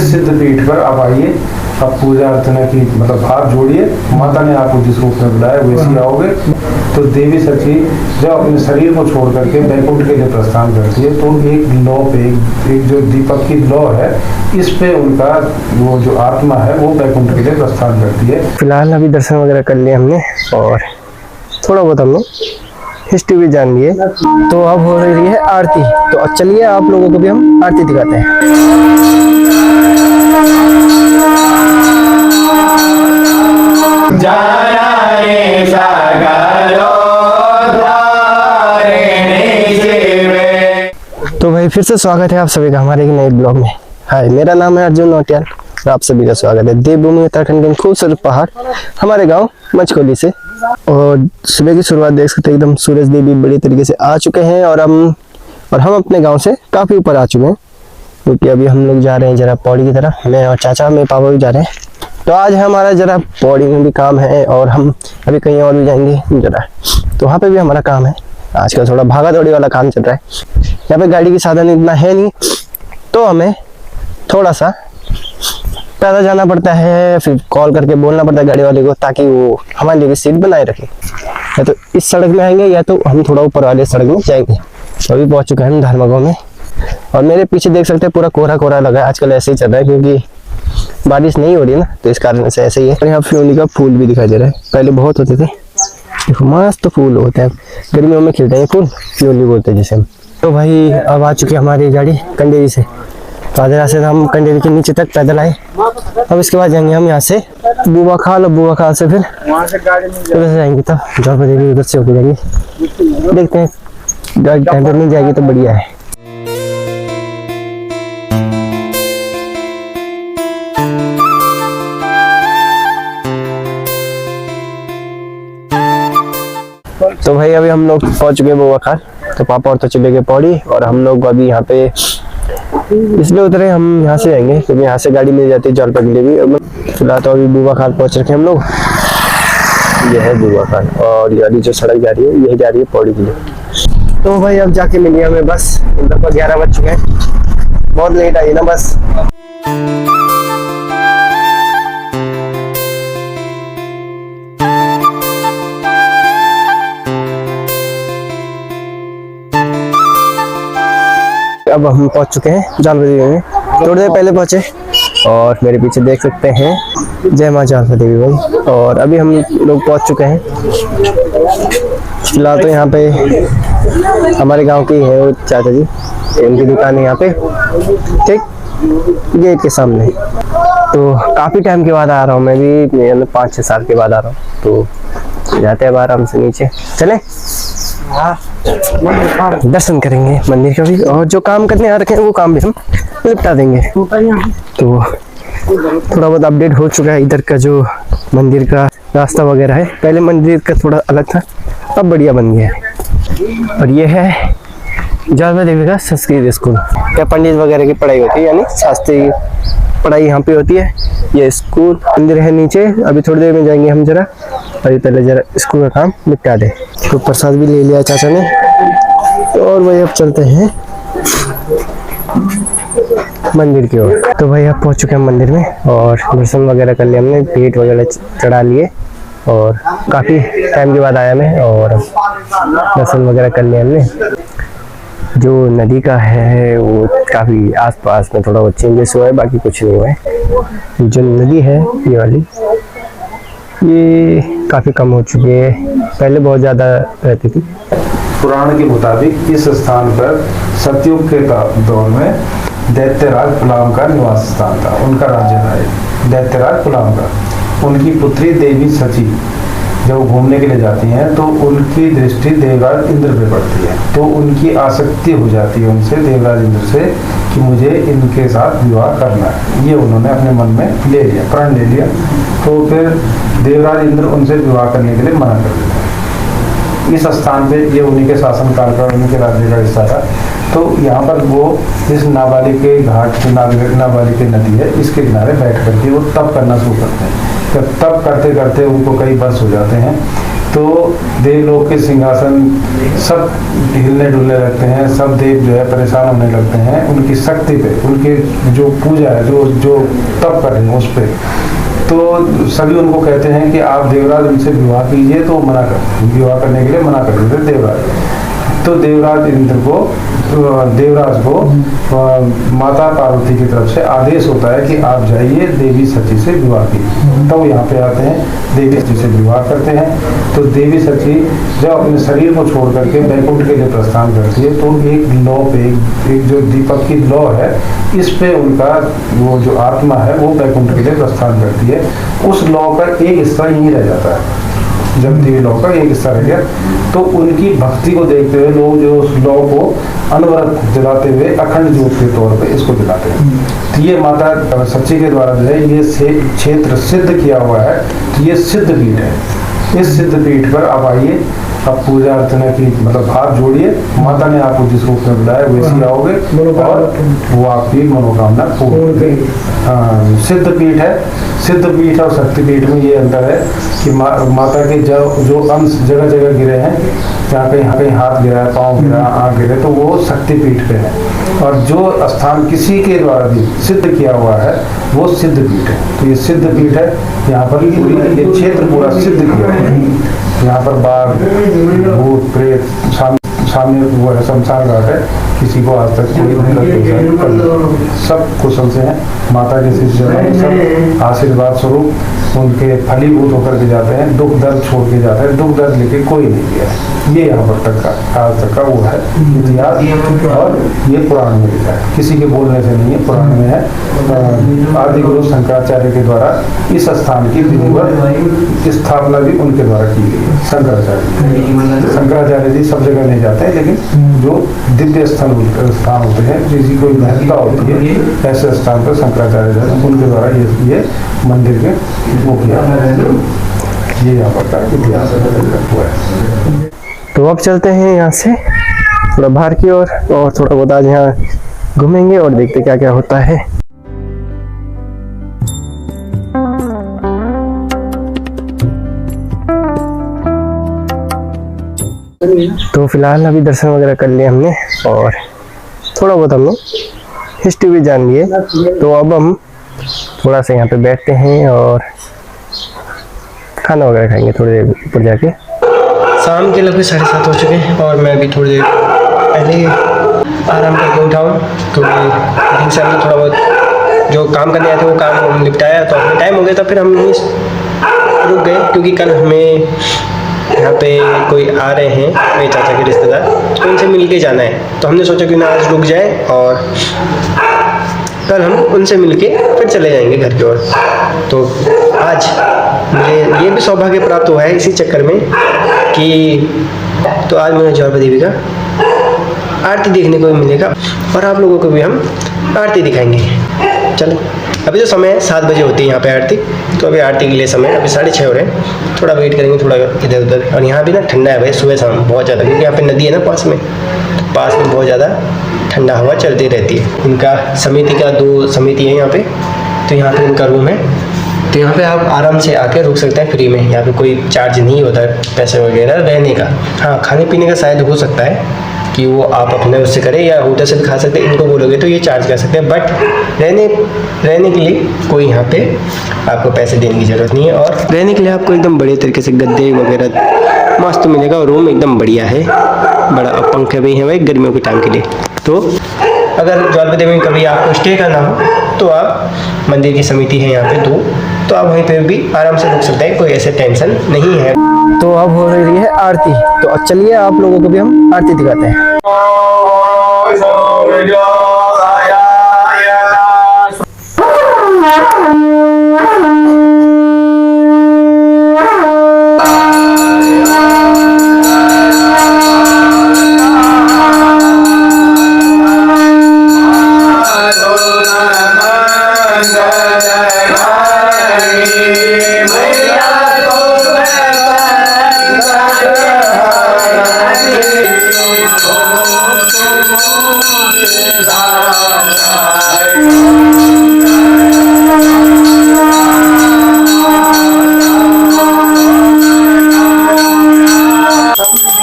इस सिद्ध पीठ पर आप आइए, अब पूजा अर्चना की मतलब हाथ जोड़िए, माता ने आपको जिस रूप में बुलाया वैसे आओगे। तो देवी सची जब अपने शरीर को छोड़ करके बैकुंठ के लिए प्रस्थान करती है, तो एक लौ पे एक जो दीपक की लौ है, इस पे उनका वो जो आत्मा है वो बैकुंठ के लिए प्रस्थान करती है। फिलहाल अभी दर्शन वगैरह कर लिए हमने और थोड़ा बहुत हमने हिस्ट्री भी जान लिए, तो अब हो रही है आरती। तो चलिए आप लोगों को भी हम आरती दिखाते हैं। तो भाई फिर से स्वागत है आप सभी का हमारे एक नए ब्लॉग में। हाय, मेरा नाम है अर्जुन नौटियाल और आप सभी का स्वागत है देवभूमि उत्तराखंड के खूबसूरत पहाड़ हमारे गांव मचकोली से। और सुबह की शुरुआत देख सकते हैं, एकदम सूरज देव भी बड़ी तरीके से आ चुके हैं और हम अपने गांव से काफी ऊपर आ चुके हैं, क्योंकि अभी हम लोग जा रहे हैं जरा पौड़ी की तरफ। मैं और चाचा मेरे पापा भी जा रहे हैं। तो आज हमारा जरा पौड़ी में भी काम है और हम अभी कहीं और भी जाएंगे जरा, तो वहाँ पे भी हमारा काम है। आजकल थोड़ा भागा दौड़ी वाला काम चल रहा है। यहाँ पे गाड़ी की साधन इतना है नहीं, तो हमें थोड़ा सा पैदल जाना पड़ता है, फिर कॉल करके बोलना पड़ता है गाड़ी वाले को, ताकि वो हमारे लिए सीट बनाए रखे। या तो इस सड़क में आएंगे या तो हम थोड़ा ऊपर वाले सड़क में जाएंगे। तो अभी पहुंच चुके हैं हम धर्मगांव में और मेरे पीछे देख सकते हैं पूरा कोहरा कोहरा लगा है। आजकल ऐसे ही चल रहा है क्योंकि बारिश नहीं हो रही है ना, तो इस कारण से ऐसे ही है। और यहाँ फ्योनी का फूल भी दिखाई दे रहा है, पहले बहुत होते थे। देखो मस्त फूल होते हैं, गर्मियों में खिलते हैं फूल, फ्योनी बोलते हैं जिसे हम। तो भाई अब आ चुकी है हमारी गाड़ी कंडेरी से। तो आधे रास्ते हम कंडेरी के नीचे तक पैदल आए। अब इसके बाद जाएंगे हम यहाँ से बुआ खाल, और बुआ खाल से फिर उधर से जाएंगे, तब जौलपुर देवी उधर से होकर जाएंगे। देखते हैं गाड़ी टाइम पर मिल जाएगी तो बढ़िया है। तो भाई अभी हम लोग पहुंच चुके हैं बुआ खाल। तो पापा और तो चले गए पौड़ी और हम लोग अभी यहाँ पे इसलिए उतरे, हम यहाँ से जाएंगे क्योंकि यहाँ से गाड़ी मिल जाती है जौलपुर के लिए भी। फिलहाल तो अभी बुआ खाल पहुंच रखे हम लोग। ये है बुआ खाल और ये जो सड़क जा रही है यही जा रही है पौड़ी के लिए। तो भाई अब जाके मिली हमें बस, लगभग 11 बज चुके हैं, बहुत लेट आई ना बस। अब हम पहुंच चुके हैं जौलपुर देवी में, थोड़ी देर पहले पहुंचे। और मेरे पीछे देख सकते हैं जय मां जौलपुर देवी भाई। और अभी हम लोग पहुंच चुके हैं। फिलहाल तो यहाँ पे हमारे गांव की है वो चाचा जी, उनकी दुकान है यहाँ पे, ठीक गेट के सामने। तो काफी टाइम के बाद आ रहा हूँ मैं भी, 5-6 साल के बाद आ रहा हूँ। तो जाते हैं आराम से नीचे, चले दर्शन करेंगे मंदिर का भी, और जो काम करने आ रखे हैं वो काम भी हम निपटा देंगे। तो थोड़ा बहुत अपडेट हो चुका है इधर का, जो मंदिर का रास्ता वगैरह है। पहले मंदिर का थोड़ा अलग था, अब बढ़िया बन गया है। और ये है जौलपुर देवी का संस्कृत स्कूल। क्या पंडित वगैरह की पढ़ाई होती है, यानी शास्त्रीय पढ़ाई यहाँ पे होती है। ये स्कूल मंदिर है नीचे। अभी थोड़ी देर में जाएंगे हम जरा, अभी पहले जरा स्कूल का काम निपटा दे। तो प्रसाद भी ले लिया चाचा ने, और वही अब चलते हैं मंदिर की ओर। तो भाई अब पहुंच चुके हैं मंदिर में और दर्शन वगैरह कर लिया हमने, भेंट वगैरह चढ़ा लिए और काफी टाइम के बाद आया मैं, और दर्शन वगैरह कर लिया हमने। जो नदी का है वो काफी आसपास में थोड़ा बहुत चेंजेस हुआ है, बाकी कुछ नहीं हुआ है। जो नदी है ये वाली, ये काफी कम हो चुकी है, पहले बहुत ज्यादा रहती थी। पुराण के मुताबिक इस स्थान पर सतयुग के दौर में दैत्यराज पुलाम का निवास स्थान था, उनका राज्य था दैत्यराज पुलाम का। उनकी पुत्री देवी सची जब घूमने के लिए जाती हैं तो उनकी दृष्टि देवराज इंद्र पे पड़ती है, तो उनकी आसक्ति हो जाती है उनसे, देवराज इंद्र से, कि मुझे इनके साथ विवाह करना है। ये उन्होंने अपने मन में ले लिया, प्रण ले लिया। तो फिर देवराज इंद्र उनसे विवाह करने के लिए मना कर देते हैं। इस स्थान पे ये उन्हीं के शासनकाल का, उन्हीं के राज्य का हिस्सा था। तो यहाँ पर वो इस नाबालिग के घाट, नाबालिग की नदी है, इसके किनारे बैठ करके वो तप करना शुरू करते हैं। जब तप करते करते उनको कई वर्ष हो जाते हैं, तो तो देवलोक के सिंहासन सब हिलने डुलने लगते हैं, सब देव जो है परेशान होने लगते हैं उनकी शक्ति पे, उनकी जो पूजा है, जो जो तप कर रहे हैं उस पे। तो सभी उनको कहते हैं कि आप देवराज उनसे विवाह कीजिए, तो मना कर, विवाह करने के लिए मना कर देते देवराज। तो देवराज को माता पार्वती की तरफ से आदेश होता है कि आप जाइए देवी सची से विवाह कीजिए। तो यहाँ पे आते हैं, देवी सची से विवाह करते हैं। तो देवी सची जब अपने शरीर को छोड़ करके बैकुंठ के लिए प्रस्थान करती है, तो एक लौ पे, एक जो दीपक की लौ है, इस पे उनका वो जो आत्मा है वो बैकुंठ के लिए प्रस्थान करती है। उस लौ का एक हिस्सा यहीं रह जाता है, जब देवी लौ का एक हिस्सा रह गया। तो उनकी भक्ति को देखते हुए लोग जो उस लौ को अनवरत जलाते हुए अखंड ज्योत के तौर पे इसको जलाते हैं। तो ये माता सच्ची के द्वारा जो है ये क्षेत्र सिद्ध किया हुआ है। तो ये सिद्ध पीठ है। इस सिद्ध पीठ पर आप आइए, अब पूजा अर्चना की मतलब हाथ जोड़िए, माता ने आपको जिस रूप में बुलाया वैसे आओगे और वो आपकी मनोकामना पूर्ण। सिद्ध पीठ है। सिद्ध पीठ और शक्ति पीठ में ये अंतर है कि माता के जो अंश जगह जगह गिरे हैं, जहाँ कहीं हाथ गिरा है, पाँव गिरा, आँख गिरे, तो वो शक्ति पीठ पे है। और जो स्थान किसी के द्वारा भी सिद्ध किया हुआ है वो सिद्ध पीठ है। तो ये सिद्ध पीठ है। यहाँ पर ये क्षेत्र पूरा सिद्ध किया है। यहाँ पर बाघ, भूत, प्रेत, सामने वो है शमशान घाट है। किसी को आज तक कोई सब कुशल से हैं। माता के शिष्य सब आशीर्वाद स्वरूप उनके फलीभूत होकर के जाते हैं, दुख दर्द छोड़ के जाते हैं, दुख दर्द लेके कोई नहीं गया। ये यहाँ पर तक का आज तक का वो है इतिहास। और ये पुराण में लिखा है, किसी के बोलने से नहीं है, पुराण में है। आदि गुरु शंकराचार्य के द्वारा इस स्थान की विधिवत स्थापना भी उनके द्वारा की गई है। शंकराचार्य जी सब जगह नहीं जाते हैं, लेकिन जो दिव्य स्थान होते हैं, जिसकी कोई महत्ता होती है, ऐसे स्थान पर शंकराचार्य जी उनके द्वारा ये मंदिर के वो किया। ये यहाँ पर का इतिहास हुआ है। तो अब चलते हैं यहाँ से थोड़ा बाहर की ओर और थोड़ा बहुत आज यहाँ घूमेंगे और देखते क्या क्या होता है। तो फिलहाल अभी दर्शन वगैरह कर लिए हमने और थोड़ा बहुत हमने हिस्ट्री भी जान लिए। तो अब हम थोड़ा सा यहाँ पे बैठते हैं और खाना वगैरह खाएंगे थोड़ी देर ऊपर जाके। शाम के लगभग 7:30 हो चुके हैं और मैं अभी थोड़ी देर पहले आराम करके उठाऊँ क्योंकि दिन से हमने थोड़ा बहुत जो काम करने आए थे वो काम निपटाया, तो अपने टाइम हो गया था। फिर हम रुक गए क्योंकि कल हमें यहाँ पे कोई आ रहे हैं, मेरे चाचा के रिश्तेदार, तो उनसे मिल के जाना है। तो हमने सोचा कि ना आज रुक जाए और कल हम उनसे मिल के फिर चले जाएंगे घर की ओर। तो आज मुझे ये भी सौभाग्य प्राप्त हुआ है इसी चक्कर में कि तो आज मुझे ज्वाला देवी का आरती देखने को भी मिलेगा और आप लोगों को भी हम आरती दिखाएंगे। चलो, अभी तो समय है 7 बजे होती है यहाँ पे आरती, तो अभी आरती के लिए समय अभी 6:30 हो रहे हैं। थोड़ा वेट करेंगे, थोड़ा इधर उधर। और यहाँ भी ना ठंडा है भाई, सुबह शाम बहुत ज़्यादा, क्योंकि यहाँ पे नदी है ना पास में बहुत ज़्यादा ठंडा हवा चलती रहती है। उनका समिति का 2 समिति है यहाँ पे, तो यहाँ पे उनका रूम है। तो यहाँ पे आप आराम से आके रुक सकते हैं फ्री में। यहाँ पे कोई चार्ज नहीं होता है पैसे वगैरह रहने का। हाँ, खाने पीने का शायद हो सकता है कि वो आप अपने उससे करें या होटल से भी खा सकते हैं। इनको बोलोगे तो ये चार्ज कर सकते हैं, बट रहने के लिए कोई यहाँ पे आपको पैसे देने की ज़रूरत नहीं है। और रहने के लिए आपको एकदम बढ़िया तरीके से गद्दे वगैरह मस्त मिलेगा और रूम एकदम बढ़िया है, बड़ा। अब पंखे भी हैं भाई गर्मियों के टाइम के लिए। तो अगर ज्वाला देवी में कभी आपको स्टे करना हो तो आप मंदिर की समिति है यहाँ पे 2, तो आप वहीं पे भी आराम से रुक सकते हैं, कोई ऐसे टेंशन नहीं है। तो अब हो रही है आरती, तो चलिए आप लोगों को भी हम आरती दिखाते हैं।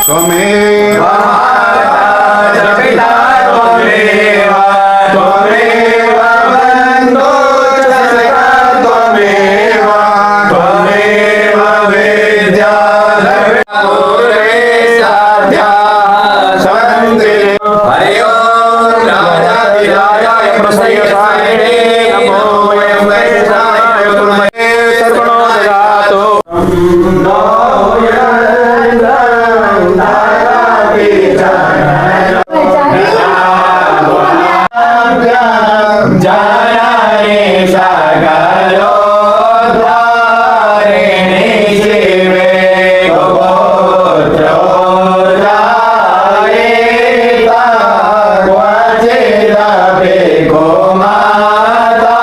त्वमेव माता च पिता त्वमेव त्वमेव बन्धो च सखा त्वमेव त्वमेव विद्या साध्या स्वतन्त्रे हरि ओम राजाधिराजाय प्रसयसायिने नमो वयं वैष्णवाय कुर्महे सर्वणो ददातु जानाने सागरो द्वारिणे शिवे गोत्रो जायेता क्वचिदपि गोमाता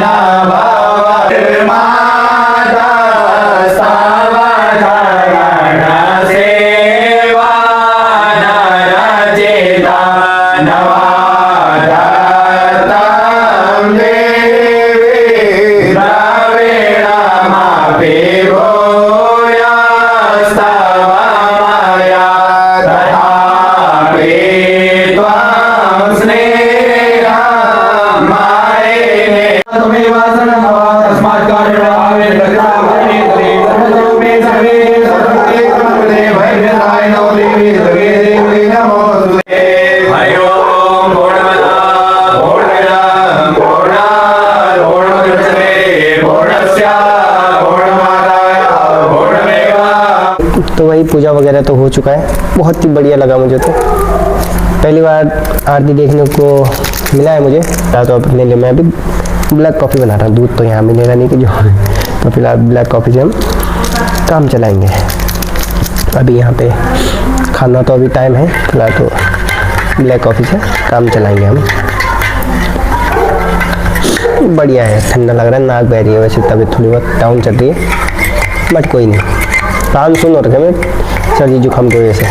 न भवति माता सावधानसेवा नरचिता नवादत्तं देवी द्रविणमपि भूयस्तव मया तथापि त्वं स्नेहं मयि त्वमेव शरणमव तस्मात् कारणभावेन प्रकृतावने तवे सर्वतो मे सर्वे सर्वते समर्पणे भयभीताय नमो देवी सर्वे देवी नमोस्तुते हरि ओम पूर्णमदः पूर्णमिदं पूर्णात् पूर्णमुदच्यते पूर्णस्य पूर्णमादाय पूर्णमेवावशिष्यते। तो वही पूजा वगैरह तो हो चुका है, बहुत ही बढ़िया लगा मुझे। तो पहली बार आरती देखने को मिला है मुझे। तो अपने लिए मैं भी ब्लैक कॉफ़ी बना रहा हूँ। दूध तो यहाँ मिलेगा नहीं कि जो, तो फिलहाल ब्लैक कॉफ़ी से हम काम चलाएंगे। अभी यहाँ पे खाना तो अभी टाइम है, फिलहाल तो ब्लैक कॉफ़ी से काम चलाएंगे हम। बढ़िया है, ठंडा लग रहा है, नाक बह रही है। वैसे तबीयत थोड़ी बहुत डाउन चल रही है, बट कोई नहीं, काम सुन हो रखे में सर्दी जुकाम की वजह से।